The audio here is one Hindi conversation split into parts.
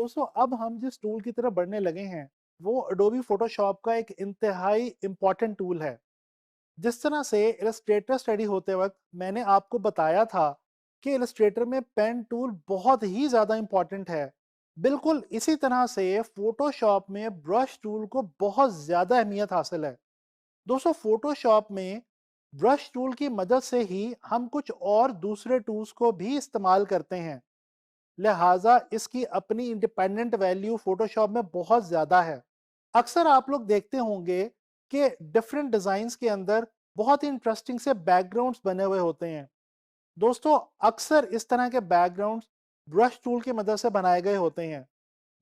दोस्तों अब हम जिस टूल की तरफ बढ़ने लगे हैं वो अडोबी फोटोशॉप का एक इंतहाई इम्पॉर्टेंट टूल है। जिस तरह से इलस्ट्रेटर स्टडी होते वक्त मैंने आपको बताया था कि इलस्ट्रेटर में पेन टूल बहुत ही ज़्यादा इम्पॉर्टेंट है, बिल्कुल इसी तरह से फोटोशॉप में ब्रश टूल को बहुत ज़्यादा अहमियत हासिल है। दोस्तों फोटोशॉप में ब्रश टूल की मदद से ही हम कुछ और दूसरे टूल्स को भी इस्तेमाल करते हैं, लिहाजा इसकी अपनी इंडिपेंडेंट वैल्यू फोटोशॉप में बहुत ज्यादा है। अक्सर आप लोग देखते होंगे कि डिफरेंट डिजाइन्स के अंदर बहुत ही इंटरेस्टिंग से बैकग्राउंड्स बने हुए होते हैं। दोस्तों अक्सर इस तरह के बैकग्राउंड्स ब्रश टूल की मदद से बनाए गए होते हैं।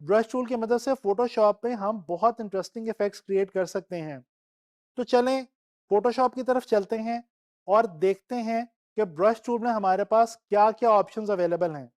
ब्रश टूल की मदद से फोटोशॉप में हम बहुत इंटरेस्टिंग इफेक्ट्स क्रिएट कर सकते हैं। तो चलें फोटोशॉप की तरफ चलते हैं और देखते हैं कि ब्रश टूल में हमारे पास क्या क्या ऑप्शंस अवेलेबल हैं।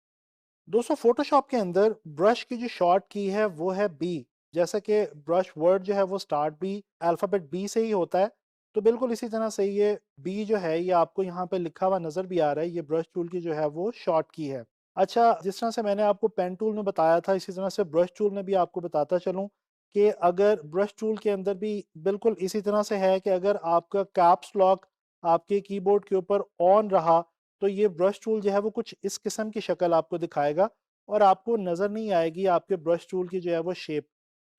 दोस्तों फोटोशॉप के अंदर ब्रश की जो शॉर्ट की है वो है बी। जैसा कि ब्रश वर्ड जो है वो स्टार्ट बी अल्फ़ाबेट बी से ही होता है, तो बिल्कुल इसी तरह से ये बी जो है ये आपको यहाँ पे लिखा हुआ नज़र भी आ रहा है। ये ब्रश टूल की जो है वो शॉर्ट की है। अच्छा, जिस तरह से मैंने आपको पेन टूल में बताया था इसी तरह से ब्रश टूल में भी आपको बताता चलूँ कि अगर ब्रश टूल के अंदर भी बिल्कुल इसी तरह से है कि अगर आपका कैप्स लॉक आपके कीबोर्ड के ऊपर ऑन रहा तो ये ब्रश टूल जो है वो कुछ इस किस्म की शक्ल आपको दिखाएगा और आपको नज़र नहीं आएगी आपके ब्रश टूल की जो है वो शेप।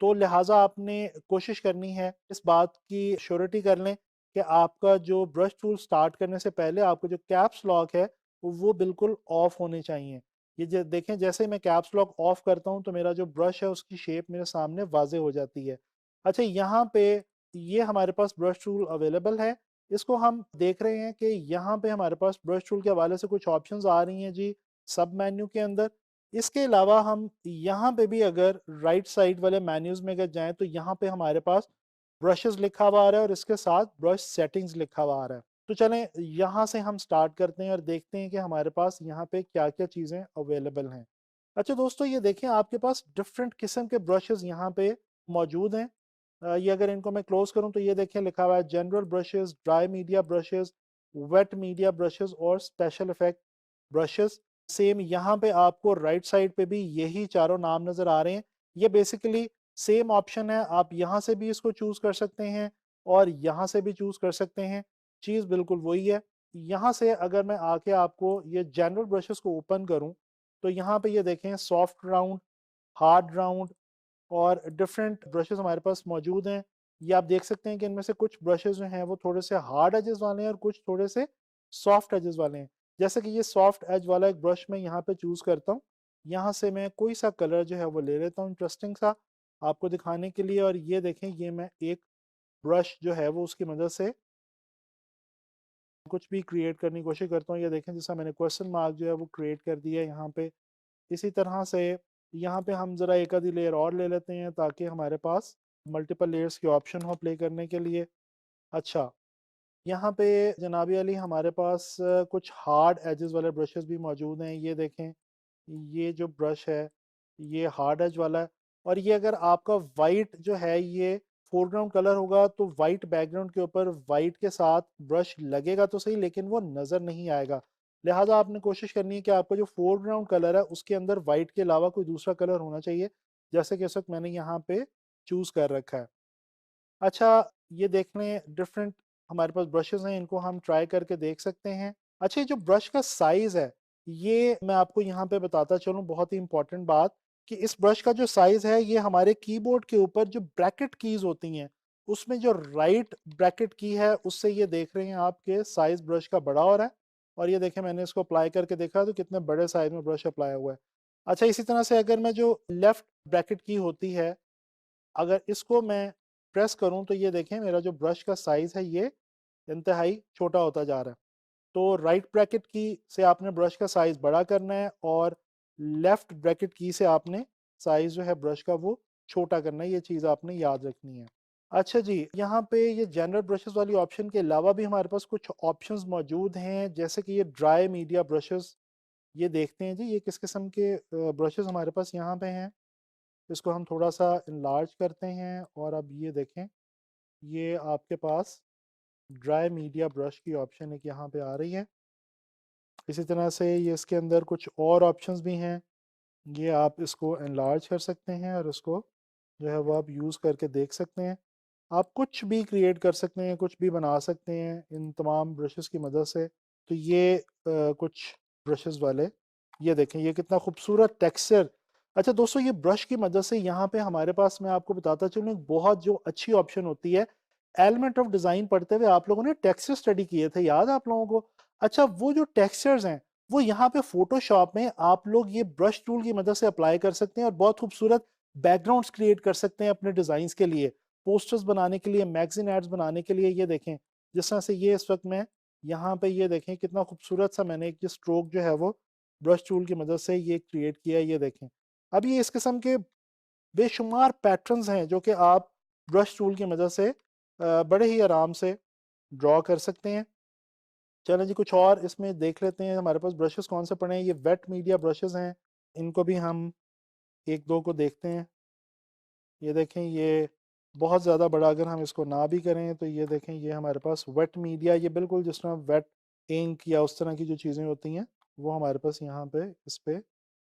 तो लिहाजा आपने कोशिश करनी है इस बात की श्योरिटी कर लें कि आपका जो ब्रश टूल स्टार्ट करने से पहले आपका जो कैप्स लॉक है वो बिल्कुल ऑफ होने चाहिए। ये देखें, जैसे ही मैं कैप्स लॉक ऑफ करता हूँ तो मेरा जो ब्रश है उसकी शेप मेरे सामने वाज़े हो जाती है। अच्छा, यहाँ पे ये हमारे पास ब्रश टूल अवेलेबल है। इसको हम देख रहे हैं कि यहाँ पे हमारे पास ब्रश टूल के हवाले से कुछ ऑप्शंस आ रही हैं जी सब मेन्यू के अंदर। इसके अलावा हम यहाँ पे भी अगर राइट साइड वाले मेन्यूज में अगर जाएं तो यहाँ पे हमारे पास ब्रशेस लिखा हुआ आ रहा है और इसके साथ ब्रश सेटिंग्स लिखा हुआ आ रहा है। तो चलें यहाँ से हम स्टार्ट करते हैं और देखते हैं कि हमारे पास यहाँ पे क्या क्या चीज़ें अवेलेबल हैं। अच्छा दोस्तों, ये देखें आपके पास डिफरेंट किस्म के ब्रशेस यहाँ पे मौजूद हैं। ये अगर इनको मैं क्लोज करूं तो ये देखें लिखा हुआ है general brushes, dry media brushes, wet media brushes और स्पेशल इफेक्ट ब्रशेस। सेम यहाँ पे आपको राइट साइड पे भी यही चारों नाम नजर आ रहे हैं। ये बेसिकली सेम ऑप्शन है, आप यहाँ से भी इसको चूज कर सकते हैं और यहाँ से भी चूज कर सकते हैं। चीज़ बिल्कुल वही है। यहाँ से अगर मैं आके आपको ये जनरल ब्रशेस को ओपन करूँ तो यहाँ पे ये देखें सॉफ्ट राउंड, हार्ड राउंड और डिफरेंट ब्रशेस हमारे पास मौजूद हैं। ये आप देख सकते हैं कि इनमें से कुछ ब्रशेस जो हैं वो थोड़े से हार्ड एजेस वाले हैं और कुछ थोड़े से सॉफ्ट एजेस वाले हैं। जैसे कि ये सॉफ्ट एज वाला एक ब्रश मैं यहाँ पे चूज़ करता हूँ। यहाँ से मैं कोई सा कलर जो है वो ले लेता हूँ इंटरेस्टिंग सा आपको दिखाने के लिए। और ये देखें, ये मैं एक ब्रश जो है वो उसकी मदद से कुछ भी क्रिएट करने की कोशिश करता हूँ। ये देखें, जैसा मैंने क्वेश्चन मार्क जो है वो क्रिएट कर दिया है यहाँ पे। इसी तरह से यहाँ पे हम ज़रा एक आधी लेयर और ले लेते हैं ताकि हमारे पास मल्टीपल लेयर्स के ऑप्शन हो प्ले करने के लिए। अच्छा, यहाँ पे जनाबी अली हमारे पास कुछ हार्ड एजेस वाले ब्रशेस भी मौजूद हैं। ये देखें, ये जो ब्रश है ये हार्ड एज वाला है और ये अगर आपका वाइट जो है ये फोरग्राउंड कलर होगा तो वाइट बैकग्राउंड के ऊपर वाइट के साथ ब्रश लगेगा तो सही, लेकिन वो नज़र नहीं आएगा। लिहाजा आपने कोशिश करनी है कि आपका जो फोरग्राउंड कलर है उसके अंदर वाइट के अलावा कोई दूसरा कलर होना चाहिए, जैसे कि इस वक्त मैंने यहाँ पे चूज़ कर रखा है। अच्छा, ये देख लें डिफरेंट हमारे पास ब्रशेस हैं, इनको हम ट्राई करके देख सकते हैं। अच्छा, ये जो ब्रश का साइज़ है ये मैं आपको यहाँ पे बताता चलूँ, बहुत ही इंपॉर्टेंट बात कि इस ब्रश का जो साइज़ है ये हमारे कीबोर्ड के ऊपर जो ब्रैकेट कीज़ होती हैं उसमें जो राइट ब्रैकेट की है उससे ये देख रहे हैं आपके साइज़ ब्रश का बड़ा हो रहा है। और ये देखें, मैंने इसको अप्लाई करके देखा तो कितने बड़े साइज़ में ब्रश अप्लाई हुआ है। अच्छा, इसी तरह से अगर मैं जो लेफ्ट ब्रैकेट की होती है अगर इसको मैं प्रेस करूं तो ये देखें मेरा जो ब्रश का साइज है ये इंतहाई छोटा होता जा रहा है। तो राइट ब्रैकेट की से आपने ब्रश का साइज बड़ा करना है और लेफ्ट ब्रैकेट की से आपने साइज जो है ब्रश का वो छोटा करना है। ये चीज़ आपने याद रखनी है। अच्छा जी, यहाँ पे ये जनरल ब्रशेस वाली ऑप्शन के अलावा भी हमारे पास कुछ ऑप्शंस मौजूद हैं, जैसे कि ये ड्राई मीडिया ब्रशेस। ये देखते हैं जी ये किस किस्म के ब्रशेस हमारे पास यहाँ पे हैं। इसको हम थोड़ा सा इनलार्ज करते हैं और अब ये देखें, ये आपके पास ड्राई मीडिया ब्रश की ऑप्शन एक यहाँ पे आ रही है। इसी तरह से ये इसके अंदर कुछ और ऑप्शंस भी हैं। ये आप इसको एनलार्ज कर सकते हैं और इसको जो है वो आप यूज़ करके देख सकते हैं। आप कुछ भी क्रिएट कर सकते हैं, कुछ भी बना सकते हैं इन तमाम ब्रशेस की मदद से। तो ये कुछ ब्रशेस वाले, ये देखें ये कितना खूबसूरत टेक्सचर। अच्छा दोस्तों, ये ब्रश की मदद से यहाँ पे हमारे पास, मैं आपको बताता चलूँ, एक बहुत जो अच्छी ऑप्शन होती है। एलिमेंट ऑफ डिज़ाइन पढ़ते हुए आप लोगों ने टेक्सचर स्टडी किए थे, याद है आप लोगों को? अच्छा, वो जो टेक्सचर्स हैं वो यहाँ पे फोटोशॉप में आप लोग ये ब्रश टूल की मदद से अप्लाई कर सकते हैं और बहुत खूबसूरत बैकग्राउंड्स क्रिएट कर सकते हैं अपने डिज़ाइंस के लिए, पोस्टर्स बनाने के लिए, मैगजीन एड्स बनाने के लिए। ये देखें जिस तरह से ये इस वक्त मैं यहाँ पे, ये देखें कितना खूबसूरत सा मैंने एक स्ट्रोक जो है वो ब्रश टूल की मदद से ये क्रिएट किया है। ये देखें, अब ये इस किस्म के बेशुमार पैटर्न्स हैं जो कि आप ब्रश टूल की मदद से बड़े ही आराम से ड्रॉ कर सकते हैं। चलें जी, कुछ और इसमें देख लेते हैं हमारे पास ब्रशेस कौन से पड़े हैं। ये वेट मीडिया ब्रशेस हैं, इनको भी हम एक दो को देखते हैं। ये देखें, ये बहुत ज़्यादा बड़ा अगर हम इसको ना भी करें तो ये देखें, ये हमारे पास वेट मीडिया, ये बिल्कुल जिस तरह वेट इंक या उस तरह की जो चीज़ें होती हैं वो हमारे पास यहाँ पे इस पे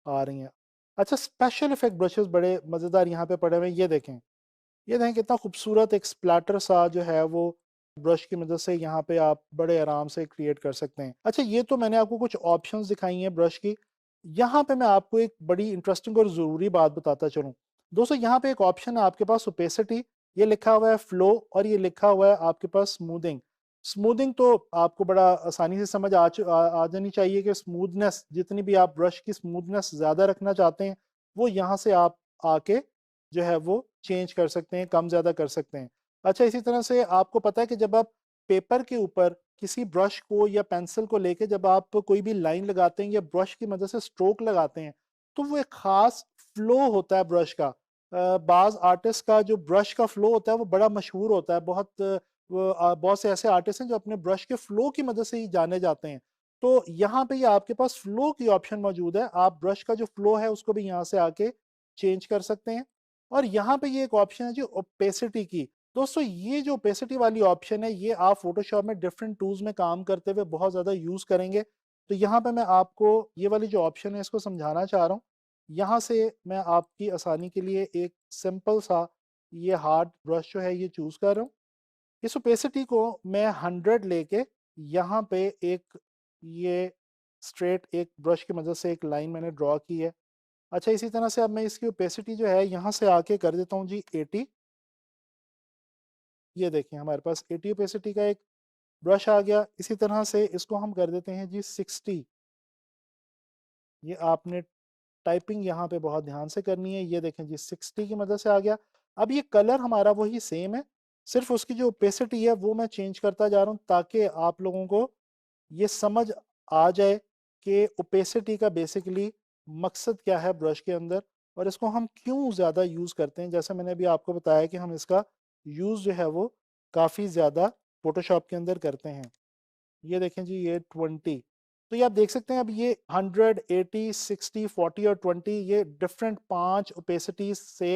आ रही हैं। अच्छा, स्पेशल इफेक्ट ब्रशेस बड़े मज़ेदार यहाँ पे पड़े हुए हैं। ये देखें कितना खूबसूरत एक स्प्लैटर सा जो है वो ब्रश की मदद से यहाँ पे आप बड़े आराम से क्रिएट कर सकते हैं। अच्छा, ये तो मैंने आपको कुछ ऑप्शंस दिखाई हैं ब्रश की। यहाँ पे मैं आपको एक बड़ी इंटरेस्टिंग और ज़रूरी बात बताता चलूँ। दोस्तों, यहाँ पे एक ऑप्शन है आपके पास ओपेसिटी, ये लिखा हुआ है फ्लो, और ये लिखा हुआ है आपके पास स्मूथिंग। स्मूथिंग तो आपको बड़ा आसानी से समझ आ जानी चाहिए कि स्मूथनेस, जितनी भी आप ब्रश की स्मूथनेस ज़्यादा रखना चाहते हैं वो यहाँ से आप आके जो है वो चेंज कर सकते हैं, कम ज़्यादा कर सकते हैं। अच्छा, इसी तरह से आपको पता है कि जब आप पेपर के ऊपर किसी ब्रश को या पेंसिल को लेके जब आप कोई भी लाइन लगाते हैं या ब्रश की मदद से स्ट्रोक लगाते हैं, तो वो एक ख़ास फ्लो होता है ब्रश का। बाज़ आर्टिस्ट का जो ब्रश का फ्लो होता है वो बड़ा मशहूर होता है। बहुत से ऐसे आर्टिस्ट हैं जो अपने ब्रश के फ्लो की मदद से ही जाने जाते हैं। तो यहाँ पे ये आपके पास फ्लो की ऑप्शन मौजूद है। आप ब्रश का जो फ्लो है उसको भी यहाँ से आके चेंज कर सकते हैं। और यहाँ पे ये एक ऑप्शन है जी ओपेसिटी की। दोस्तों, ये जो ओपेसिटी वाली ऑप्शन है ये आप फोटोशॉप में डिफरेंट टूल्स में काम करते हुए बहुत ज़्यादा यूज़ करेंगे। तो यहाँ पे मैं आपको ये वाली जो ऑप्शन है इसको समझाना चाह रहा हूँ। यहाँ से मैं आपकी आसानी के लिए एक सिंपल सा ये हार्ड ब्रश जो है ये चूज़ कर रहा हूँ। इस ओपेसिटी को मैं 100 लेके यहाँ पे एक ये स्ट्रेट एक ब्रश की मदद से एक लाइन मैंने ड्रॉ की है। अच्छा, इसी तरह से अब मैं इसकी ओपेसिटी जो है यहाँ से आके कर देता हूँ जी 80। ये देखिए हमारे पास 80 ओपेसिटी का एक ब्रश आ गया। इसी तरह से इसको हम कर देते हैं जी 60। ये आपने टाइपिंग यहाँ पे बहुत ध्यान से करनी है। ये देखें जी 60 की मदद से आ गया। अब ये कलर हमारा वही सेम है, सिर्फ उसकी जो ओपेसिटी है वो मैं चेंज करता जा रहा हूँ ताकि आप लोगों को ये समझ आ जाए कि ओपेसिटी का बेसिकली मकसद क्या है ब्रश के अंदर और इसको हम क्यों ज़्यादा यूज़ करते हैं। जैसे मैंने अभी आपको बताया कि हम इसका यूज़ जो है वो काफ़ी ज़्यादा फ़ोटोशॉप के अंदर करते हैं। ये देखें जी ये 20। तो ये आप देख सकते हैं अब ये 100, 80, 60, 40 और 20 ये डिफरेंट 5 ओपेसिटीज से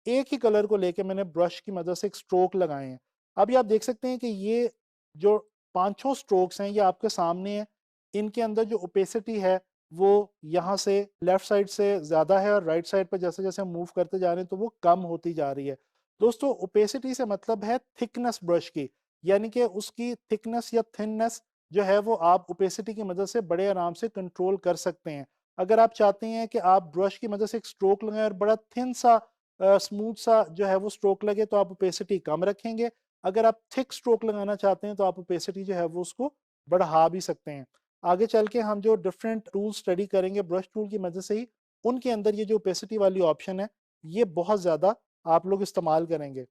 एक ही कलर को लेके मैंने ब्रश की मदद से एक स्ट्रोक लगाए हैं। अभी आप देख सकते हैं कि ये जो पांचों स्ट्रोक्स हैं ये आपके सामने हैं। इनके अंदर जो ओपेसिटी है वो यहाँ से लेफ्ट साइड से ज़्यादा है और राइट साइड पर जैसे जैसे मूव करते जा रहे हैं तो वो कम होती जा रही है। दोस्तों, ओपेसिटी से मतलब है थिकनेस ब्रश की, यानी कि उसकी थिकनेस या थिननेस जो है वो आप ओपेसिटी की मदद से बड़े आराम से कंट्रोल कर सकते हैं। अगर आप चाहते हैं कि आप ब्रश की मदद से एक स्ट्रोक लगाएं और बड़ा थिन सा स्मूथ सा जो है वो स्ट्रोक लगे तो आप ओपेसिटी कम रखेंगे। अगर आप थिक स्ट्रोक लगाना चाहते हैं तो आप ओपेसिटी जो है वो उसको बढ़ा भी सकते हैं। आगे चल के हम जो डिफरेंट टूल स्टडी करेंगे ब्रश टूल की मदद से ही, उनके अंदर ये जो ओपेसिटी वाली ऑप्शन है ये बहुत ज़्यादा आप लोग इस्तेमाल करेंगे।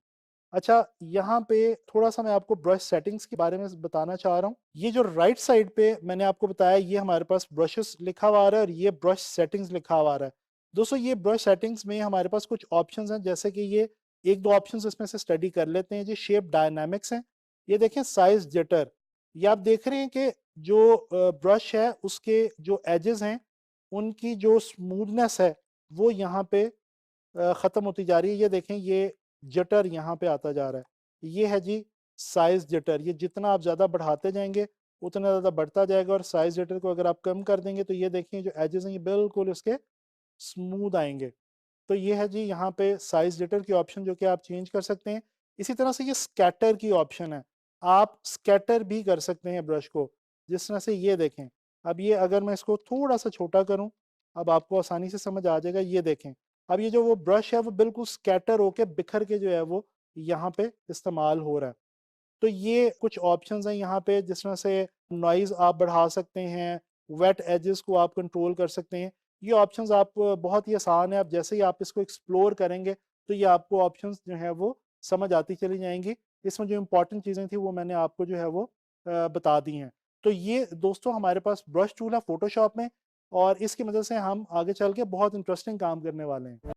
अच्छा, यहाँ पे थोड़ा-सा मैं आपको ब्रश सेटिंग्स के बारे में बताना चाह रहा हूँ। ये जो राइट साइड पे मैंने आपको बताया ये हमारे पास ब्रशेस लिखा हुआ आ रहा है और ये ब्रश सेटिंग्स लिखा हुआ आ रहा है। दोस्तों, ये ब्रश सेटिंग्स में हमारे पास कुछ ऑप्शंस हैं जैसे कि ये 1-2 ऑप्शंस इसमें से स्टडी कर लेते हैं जी। शेप डायनामिक्स हैं। ये देखें साइज़ जिटर। ये आप देख रहे हैं कि जो ब्रश है उसके जो एजेस हैं उनकी जो स्मूथनेस है वो यहाँ पे ख़त्म होती जा रही है। ये देखें ये जटर यहाँ पे आता जा रहा है। ये है जी साइज़ जटर। ये जितना आप ज़्यादा बढ़ाते जाएँगे उतना ज़्यादा बढ़ता जाएगा और साइज़ जटर को अगर आप कम कर देंगे तो ये देखिए जो एजेस हैं ये बिल्कुल इसके स्मूथ आएंगे। तो ये है जी यहाँ पे साइज डिटेक्टर की ऑप्शन जो कि आप चेंज कर सकते हैं। इसी तरह से ये स्कैटर की ऑप्शन है, आप स्कैटर भी कर सकते हैं ब्रश को। जिस तरह से ये देखें, अब ये अगर मैं इसको थोड़ा सा छोटा करूं, अब आपको आसानी से समझ आ जाएगा। ये देखें, अब ये जो वो ब्रश है वो बिल्कुल स्कैटर होके बिखर के जो है वो यहाँ पे इस्तेमाल हो रहा है। तो ये कुछ ऑप्शंस हैं यहाँ पे, जिस तरह से नॉइज़ आप बढ़ा सकते हैं, वेट एजेस को आप कंट्रोल कर सकते हैं। ये ऑप्शंस आप बहुत ही आसान है, आप जैसे ही आप इसको एक्सप्लोर करेंगे तो ये आपको ऑप्शंस जो है वो समझ आती चली जाएंगी। इसमें जो इम्पोर्टेंट चीज़ें थी वो मैंने आपको जो है वो बता दी हैं। तो ये दोस्तों हमारे पास ब्रश टूल है फोटोशॉप में, और इसकी मदद से हम आगे चल के बहुत इंटरेस्टिंग काम करने वाले हैं।